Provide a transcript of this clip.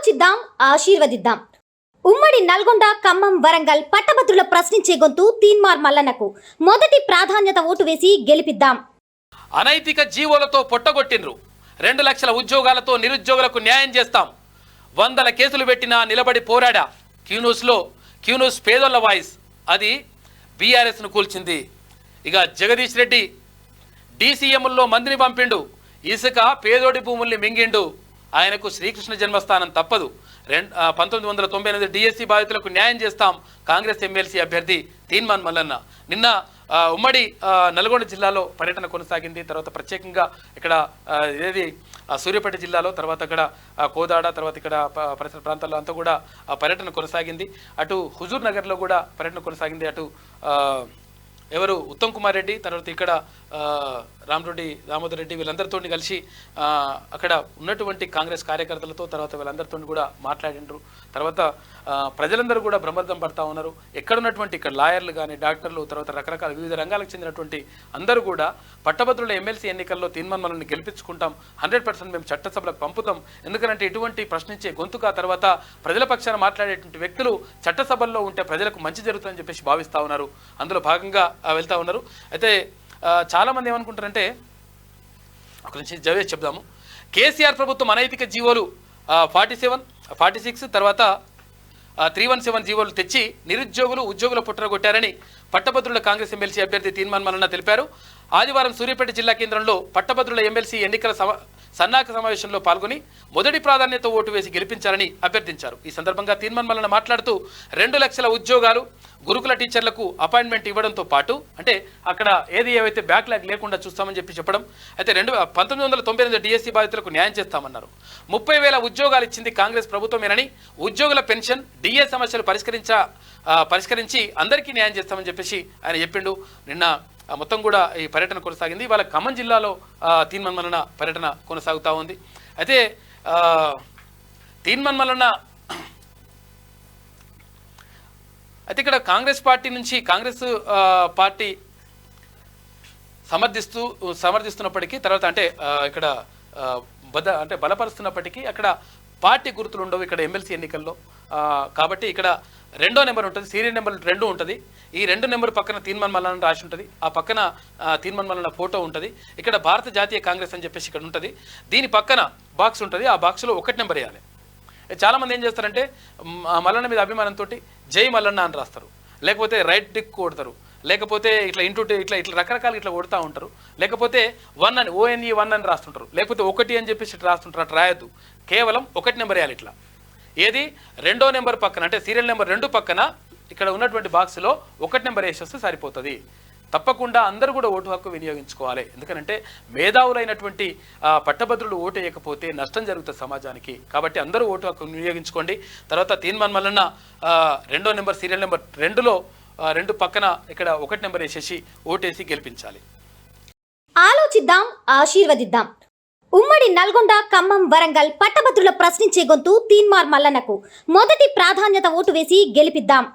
ఆలోచిద్దాం, ఆశీర్వదిద్దాం. ఉమ్మడి నల్గొండ, ఖమ్మం, వరంగల్ పట్టభద్రుల ప్రశ్నించే గొంతు తీన్మార్ మల్లన్నకు మొదటి ప్రాధాన్యత ఓటు వేసి గెలిపిద్దాం. అనైతిక జీవోలతో పొట్టగొట్టిండ్రు. 2 లక్షల ఉద్యోగాలతో నిరుద్యోగులకు న్యాయం చేస్తాం. 100 కేసులు పెట్టినా నిలబడి పోరాడా. క్యూన్యూస్ పేదోళ్ల వాయిస్, అది బీఆర్ఎస్ను కూల్చింది. ఇక జగదీష్ రెడ్డి డీసీఎంల్లో మందిని పంపిండు. ఇసుక పేదోడి భూముల్ని మింగిండు. ఆయనకు శ్రీకృష్ణ జన్మస్థానం తప్పదు. 1998 డిఎస్సి బాధితులకు న్యాయం చేస్తాం. కాంగ్రెస్ ఎమ్మెల్సీ అభ్యర్థి తీన్మార్ మల్లన్న నిన్న ఉమ్మడి నల్గొండ జిల్లాలో పర్యటన కొనసాగింది. తర్వాత ప్రత్యేకంగా ఇక్కడ సూర్యాపేట జిల్లాలో, తర్వాత ఇక్కడ కోదాడ, తర్వాత ఇక్కడ పరిసర ప్రాంతాల్లో అంతా కూడా పర్యటన కొనసాగింది. అటు హుజూర్ నగర్లో కూడా పర్యటన కొనసాగింది. అటు ఎవరు ఉత్తమ్ కుమార్ రెడ్డి, తర్వాత ఇక్కడ దామోదర్ రెడ్డి, వీళ్ళందరితో కలిసి అక్కడ ఉన్నటువంటి కాంగ్రెస్ కార్యకర్తలతో తర్వాత వీళ్ళందరితో కూడా మాట్లాడినారు. తర్వాత ప్రజలందరూ కూడా బ్రహ్మర్థం పడతా ఉన్నారు. ఎక్కడున్నటువంటి ఇక్కడ లాయర్లు కానీ, డాక్టర్లు, తర్వాత రకరకాల వివిధ రంగాలకు చెందినటువంటి అందరూ కూడా పట్టభద్రుల ఎమ్మెల్సీ ఎన్నికల్లో తీన్మార్ మల్లన్నని గెలిపించుకుంటాం, 100% మేము చట్టసభలకు పంపుతాం. ఎందుకంటే ఇటువంటి ప్రశ్నించే గొంతుగా తర్వాత ప్రజల పక్షాన మాట్లాడేటువంటి వ్యక్తులు చట్టసభల్లో ఉంటే ప్రజలకు మంచి జరుగుతుందని చెప్పేసి భావిస్తూ ఉన్నారు. అందులో భాగంగా వెళ్తూ ఉన్నారు. అయితే చాలామంది ఏమనుకుంటారంటే, ఒక నుంచి జవేష్ చెప్దాము. కేసీఆర్ ప్రభుత్వం అనైతిక జీవోలు 47, 46 తర్వాత 317 జీవోలు తెచ్చి నిరుద్యోగులు, ఉద్యోగుల పుట్టరగొట్టారని పట్టభద్రుల కాంగ్రెస్ ఎమ్మెల్సీ అభ్యర్థి తీన్మార్ మల్లన్న తెలిపారు. ఆదివారం సూర్యాపేట జిల్లా కేంద్రంలో పట్టభద్రుల ఎమ్మెల్సీ ఎన్నికల సన్నాహక సమావేశంలో పాల్గొని మొదటి ప్రాధాన్యత ఓటు వేసి గెలిపించాలని అభ్యర్థించారు. ఈ సందర్భంగా తీన్మార్ మల్లన్న మాట్లాడుతూ 2 లక్షల ఉద్యోగాలు, గురుకుల టీచర్లకు అపాయింట్మెంట్ ఇవ్వడంతో పాటు, అంటే అక్కడ ఏవైతే బ్యాక్లాగ్ లేకుండా చూస్తామని చెప్పడం. అయితే 1998 డిఎస్సి బాధితులకు న్యాయం చేస్తామన్నారు. 30,000 ఉద్యోగాలు ఇచ్చింది కాంగ్రెస్ ప్రభుత్వమేనని, ఉద్యోగుల పెన్షన్, డిఏ సమస్యలు పరిష్కరించి అందరికీ న్యాయం చేస్తామని చెప్పేసి ఆయన చెప్పిండు. నిన్న మొత్తం కూడా ఈ పర్యటన కొనసాగింది. వాళ్ళ ఖమ్మం జిల్లాలో తీన్మార్ మల్లన్న పర్యటన కొనసాగుతూ ఉంది. అయితే తీన్మార్ మల్లన్న అయితే ఇక్కడ కాంగ్రెస్ పార్టీ నుంచి కాంగ్రెస్ పార్టీ సమర్థిస్తున్నప్పటికీ, తర్వాత అంటే ఇక్కడ బలపరుస్తున్నప్పటికీ అక్కడ పార్టీ గుర్తులు ఉండవు ఇక్కడ ఎమ్మెల్సీ ఎన్నికల్లో. కాబట్టి ఇక్కడ 2వ నెంబర్ ఉంటుంది, సీరియల్ నెంబర్ 2 ఉంటుంది. ఈ 2 నెంబర్ పక్కన తీన్మార్ మల్లన్న రాసి ఉంటుంది. ఆ పక్కన తీన్మార్ మల్లన్న ఫోటో ఉంటుంది. ఇక్కడ భారత జాతీయ కాంగ్రెస్ అని చెప్పేసి ఇక్కడ ఉంటుంది. దీని పక్కన బాక్స్ ఉంటుంది. ఆ బాక్స్లో 1 నెంబర్ వేయాలి. చాలామంది ఏం చేస్తారంటే మల్లన్న మీద అభిమానంతో జై మల్లన్న అని రాస్తారు, లేకపోతే రైట్ టిక్ కొడతారు, లేకపోతే ఇట్లా రకరకాలు ఇట్లా కొడుతూ ఉంటారు. లేకపోతే 1 అని ONE 1 అని రాస్తుంటారు, లేకపోతే 1 అని చెప్పేసి ఇట్లా రాస్తుంటారు. అట్లా రాయొద్దు. కేవలం 1 నెంబర్ వేయాలి. ఇట్లా ఏది 2వ నెంబర్ పక్కన, అంటే సీరియల్ నెంబర్ 2 పక్కన ఇక్కడ ఉన్నటువంటి బాక్స్లో 1 నెంబర్ వేసేస్తే సరిపోతుంది. తప్పకుండా అందరూ కూడా ఓటు హక్కు వినియోగించుకోవాలి. ఎందుకంటే మేధావులైనటువంటి పట్టభద్రులు ఓటు వేయకపోతే నష్టం జరుగుతుంది సమాజానికి. కాబట్టి అందరూ ఓటు హక్కు వినియోగించుకోండి. తర్వాత తీన్మార్ మల్లన్న 2వ నెంబర్ సీరియల్ నెంబర్ 2లో 2 పక్కన ఇక్కడ 1 నెంబర్ వేసేసి ఓటేసి గెలిపించాలి. ఆలోచిద్దాం, ఆశీర్వదిద్దాం. ఉమ్మడి నల్గొండ, ఖమ్మం, వరంగల్ పట్టభద్రుల ప్రశ్నించే గొంతు తీన్మార్ మల్లన్నకు మొదటి ప్రాధాన్యత ఓటు వేసి గెలిపిద్దాం.